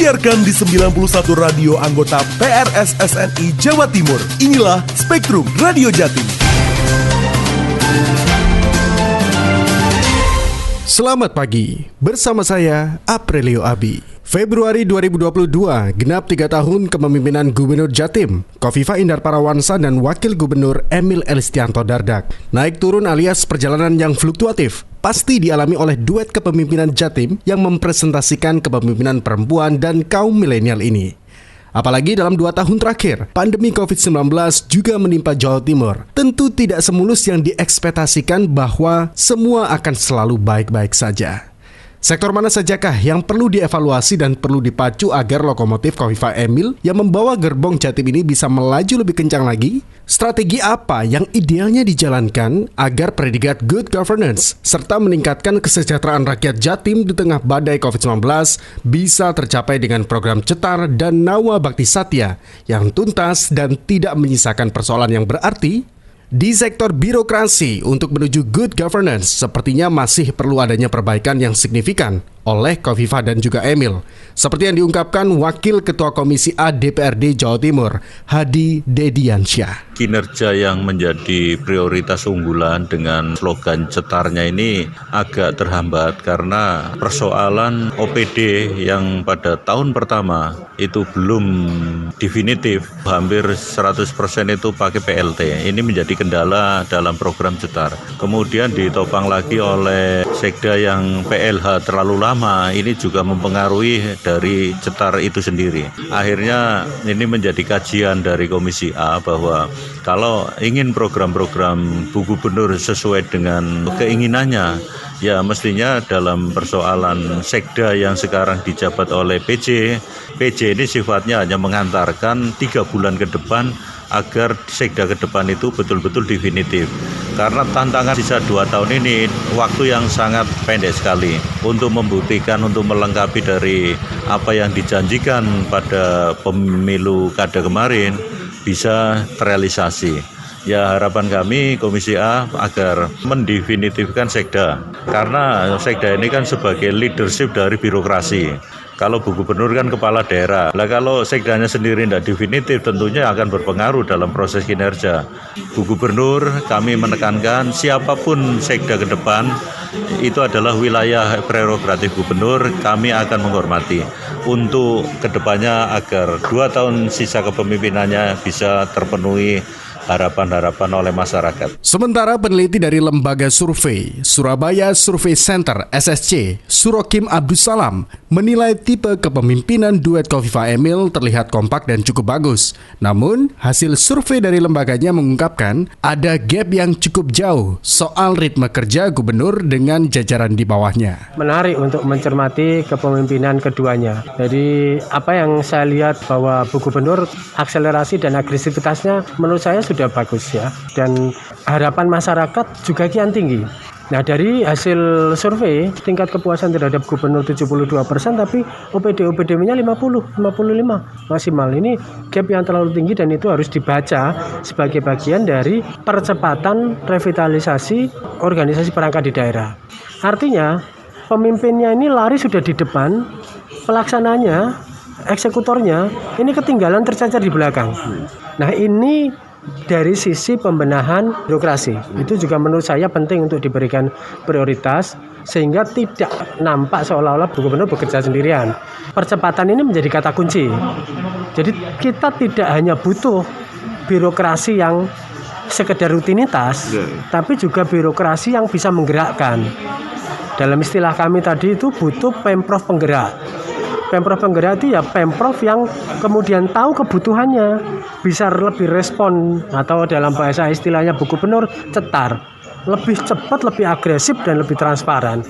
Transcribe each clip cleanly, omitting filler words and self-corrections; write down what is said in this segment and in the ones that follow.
disiarkan di 91 radio anggota PRSSNI Jawa Timur. Inilah Spektrum Radio Jatim. Selamat pagi, bersama saya Aprilio Abi. Februari 2022, genap 3 tahun kepemimpinan Gubernur Jatim, Kofifa Indar Parawansa dan Wakil Gubernur Emil Elistianto Dardak. Naik turun alias perjalanan yang fluktuatif pasti dialami oleh duet kepemimpinan Jatim yang mempresentasikan kepemimpinan perempuan dan kaum milenial ini. Apalagi dalam 2 tahun terakhir, pandemi COVID-19 juga menimpa Jawa Timur. Tentu tidak semulus yang diekspektasikan bahwa semua akan selalu baik-baik saja. Sektor mana sajakah yang perlu dievaluasi dan perlu dipacu agar lokomotif Kofifa Emil yang membawa gerbong Jatim ini bisa melaju lebih kencang lagi? Strategi apa yang idealnya dijalankan agar predikat good governance serta meningkatkan kesejahteraan rakyat Jatim di tengah badai COVID-19 bisa tercapai dengan program Cetar dan Nawa Bakti Satya yang tuntas dan tidak menyisakan persoalan yang berarti? Di sektor birokrasi untuk menuju good governance sepertinya masih perlu adanya perbaikan yang signifikan oleh Kofifa dan juga Emil. Seperti yang diungkapkan Wakil Ketua Komisi A DPRD Jawa Timur, Hadi Dediansyah. Kinerja yang menjadi prioritas unggulan dengan slogan cetarnya ini agak terhambat karena persoalan OPD yang pada tahun pertama itu belum definitif, hampir 100% itu pakai PLT. Ini menjadi kendala dalam program cetar. Kemudian ditopang lagi oleh sekda yang PLH terlalu lama. Ini juga mempengaruhi dari cetar itu sendiri. Akhirnya ini menjadi kajian dari Komisi A bahwa kalau ingin program-program Bu Gubernur sesuai dengan keinginannya, ya mestinya dalam persoalan sekda yang sekarang dijabat oleh PJ ini sifatnya hanya mengantarkan 3 bulan ke depan agar sekda ke depan itu betul-betul definitif. Karena tantangan sisa 2 tahun ini waktu yang sangat pendek sekali untuk membuktikan, untuk melengkapi dari apa yang dijanjikan pada pemilu kada kemarin bisa terrealisasi. Ya harapan kami Komisi A agar mendefinitifkan sekda. Karena sekda ini kan sebagai leadership dari birokrasi. Kalau Bu Gubernur kan kepala daerah. Lah kalau sekdanya sendiri tidak definitif tentunya akan berpengaruh dalam proses kinerja. Bu Gubernur kami menekankan siapapun sekda ke depan itu adalah wilayah prerogatif Gubernur, kami akan menghormati untuk kedepannya agar 2 tahun sisa kepemimpinannya bisa terpenuhi harapan-harapan oleh masyarakat. Sementara peneliti dari Lembaga Survei Surabaya Survey Center SSC, Surokim Abdussalam, menilai tipe kepemimpinan duet Kofifa Emil terlihat kompak dan cukup bagus. Namun, hasil survei dari lembaganya mengungkapkan ada gap yang cukup jauh soal ritme kerja gubernur dengan jajaran di bawahnya. Menarik untuk mencermati kepemimpinan keduanya. Jadi, apa yang saya lihat bahwa Bu Gubernur akselerasi dan agresivitasnya menurut saya sudah bagus ya, dan harapan masyarakat juga kian tinggi. Nah, dari hasil survei tingkat kepuasan terhadap gubernur 72%, tapi OPD-OPD-nya 55 maksimal. Ini gap yang terlalu tinggi dan itu harus dibaca sebagai bagian dari percepatan revitalisasi organisasi perangkat di daerah. Artinya pemimpinnya ini lari sudah di depan, pelaksananya, eksekutornya ini ketinggalan tercecer di belakang. Nah, ini dari sisi pembenahan birokrasi itu juga menurut saya penting untuk diberikan prioritas sehingga tidak nampak seolah-olah gubernur bekerja sendirian. Percepatan ini menjadi kata kunci. Jadi kita tidak hanya butuh birokrasi yang sekedar rutinitas, tapi juga birokrasi yang bisa menggerakkan. Dalam istilah kami tadi itu butuh pemprov penggerak. Pemprov penggerak itu ya pemprov yang kemudian tahu kebutuhannya, bisa lebih respon atau dalam bahasa istilahnya Bu Gubernur cetar, lebih cepat, lebih agresif dan lebih transparan.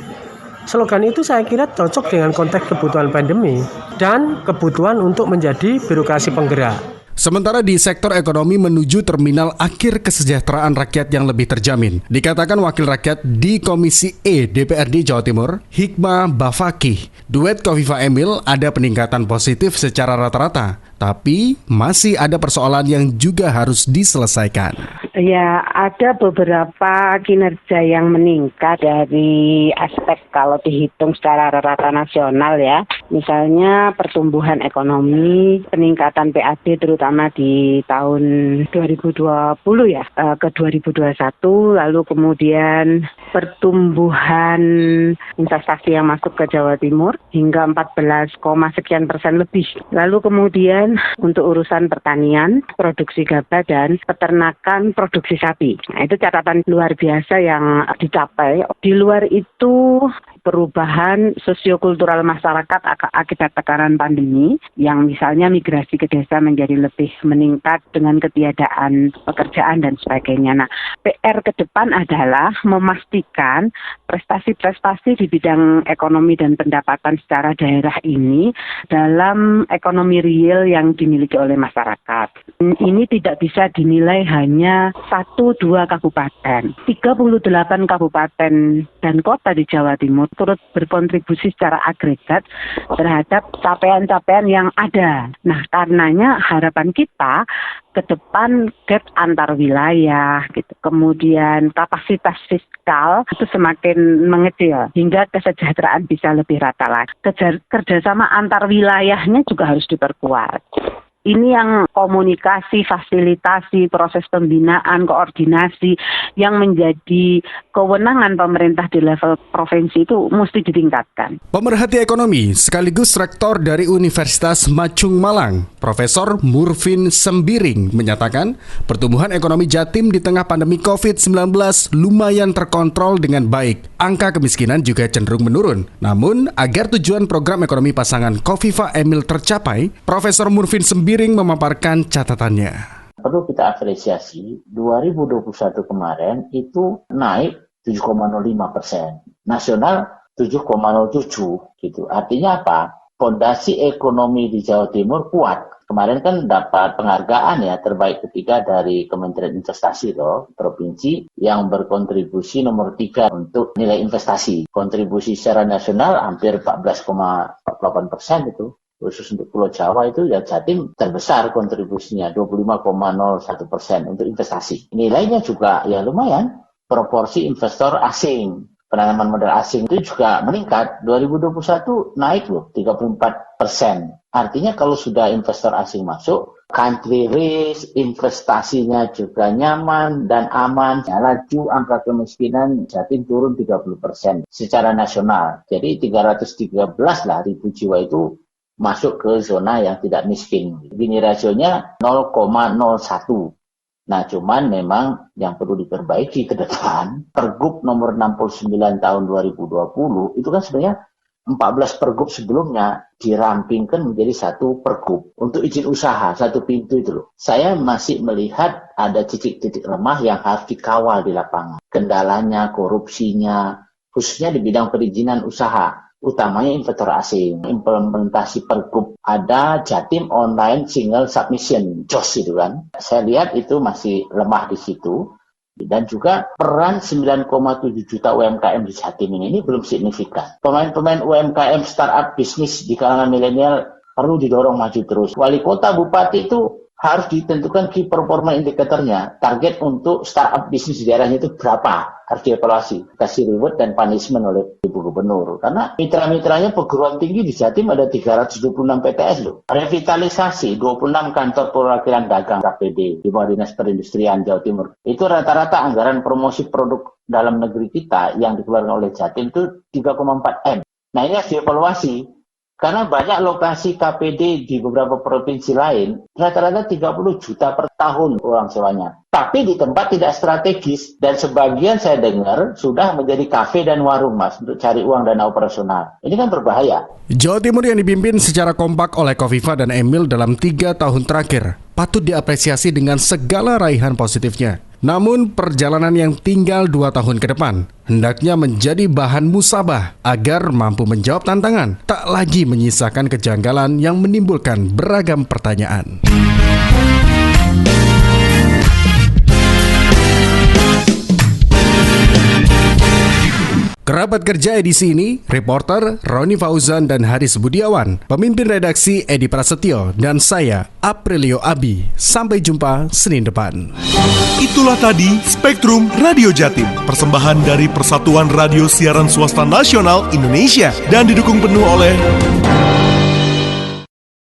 Slogan itu saya kira cocok dengan konteks kebutuhan pandemi dan kebutuhan untuk menjadi birokrasi penggerak. Sementara di sektor ekonomi menuju terminal akhir kesejahteraan rakyat yang lebih terjamin. Dikatakan wakil rakyat di Komisi E DPRD Jawa Timur, Hikmah Bafakih, duet Kofifa Emil ada peningkatan positif secara rata-rata. Tapi masih ada persoalan yang juga harus diselesaikan. Ya, ada beberapa kinerja yang meningkat dari aspek kalau dihitung secara rata nasional ya. Misalnya pertumbuhan ekonomi, peningkatan PAD terutama di tahun 2020 ya ke 2021, lalu kemudian pertumbuhan investasi yang masuk ke Jawa Timur hingga 14, sekian persen lebih. Lalu kemudian untuk urusan pertanian, produksi gabah dan peternakan, produksi sapi. Nah, itu catatan luar biasa yang dicapai. Di luar itu perubahan sosiokultural masyarakat akibat tekanan pandemi yang misalnya migrasi ke desa menjadi lebih meningkat dengan ketiadaan pekerjaan dan sebagainya. Nah, PR ke depan adalah memastikan prestasi-prestasi di bidang ekonomi dan pendapatan secara daerah ini dalam ekonomi real yang dimiliki oleh masyarakat. Ini tidak bisa dinilai hanya 1-2 kabupaten. 38 kabupaten dan kota di Jawa Timur turut berkontribusi secara agregat terhadap capaian-capaian yang ada. Nah, karenanya harapan kita ke depan gap antar wilayah, gitu. Kemudian kapasitas fiskal itu semakin mengecil hingga kesejahteraan bisa lebih rata lagi. Kerjasama antar wilayahnya juga harus diperkuat. Ini yang komunikasi, fasilitasi, proses pembinaan, koordinasi yang menjadi kewenangan pemerintah di level provinsi itu mesti ditingkatkan. Pemerhati ekonomi sekaligus rektor dari Universitas Macung Malang, Profesor Murfin Sembiring menyatakan pertumbuhan ekonomi Jatim di tengah pandemi COVID-19 lumayan terkontrol dengan baik. Angka kemiskinan juga cenderung menurun. Namun, agar tujuan program ekonomi pasangan Kofifa Emil tercapai, Profesor Murfin Sembiring memaparkan catatannya. Perlu kita apresiasi, 2021 kemarin itu naik 7,05%, nasional 7,07 gitu. Artinya apa? Fondasi ekonomi di Jawa Timur kuat. Kemarin kan dapat penghargaan ya terbaik ketiga dari Kementerian Investasi loh, provinsi yang berkontribusi nomor 3 untuk nilai investasi. Kontribusi secara nasional hampir 14,8% itu. Khusus untuk Pulau Jawa itu ya Jatim terbesar kontribusinya 25,01% untuk investasi. Nilainya juga ya lumayan. Proporsi investor asing, penanaman modal asing itu juga meningkat. 2021 naik loh 34%. Artinya kalau sudah investor asing masuk, country risk, investasinya juga nyaman dan aman. Ya, laju angka kemiskinan Jatim turun 30% secara nasional. Jadi 313 lah ribu jiwa itu masuk ke zona yang tidak miskin. Gini rasionya 0,01. Nah, cuman memang yang perlu diperbaiki ke depan, Pergub nomor 69 tahun 2020, itu kan sebenarnya 14 pergub sebelumnya dirampingkan menjadi satu pergub untuk izin usaha, satu pintu itu loh. Saya masih melihat ada titik-titik lemah yang harus dikawal di lapangan. Kendalanya, korupsinya, khususnya di bidang perizinan usaha. Utamanya investor asing. Implementasi pergub ada Jatim Online Single Submission, JOS itu kan. Saya lihat itu masih lemah di situ. Dan juga peran 9,7 juta UMKM di Jatim ini belum signifikan. Pemain-pemain UMKM startup bisnis di kalangan milenial perlu didorong maju terus. Wali kota, bupati itu harus ditentukan key performance indikatornya. Target untuk startup bisnis di daerahnya itu berapa? Harus dievaluasi. Kasih reward dan punishment oleh Ibu Gubernur. Karena mitra-mitranya perguruan tinggi di Jatim ada 326 PTS loh. Revitalisasi 26 kantor perwakilan dagang KPD di bawah Dinas Perindustrian Jawa Timur. Itu rata-rata anggaran promosi produk dalam negeri kita yang dikeluarkan oleh Jatim itu 3,4 M. Nah, ini harus dievaluasi. Karena banyak lokasi KPD di beberapa provinsi lain, rata-rata 30 juta per tahun uang sewanya. Tapi di tempat tidak strategis, dan sebagian saya dengar sudah menjadi kafe dan warung, Mas, untuk cari uang dana operasional. Ini kan berbahaya. Jawa Timur yang dipimpin secara kompak oleh Kofifa dan Emil dalam 3 tahun terakhir patut diapresiasi dengan segala raihan positifnya. Namun perjalanan yang tinggal 2 tahun ke depan hendaknya menjadi bahan musabah agar mampu menjawab tantangan, tak lagi menyisakan kejanggalan yang menimbulkan beragam pertanyaan. Kerabat kerja edisi ini, reporter Roni Fauzan dan Haris Budiawan, pemimpin redaksi Edi Prasetyo, dan saya, Aprilio Abi. Sampai jumpa Senin depan. Itulah tadi Spektrum Radio Jatim, persembahan dari Persatuan Radio Siaran Swasta Nasional Indonesia dan didukung penuh oleh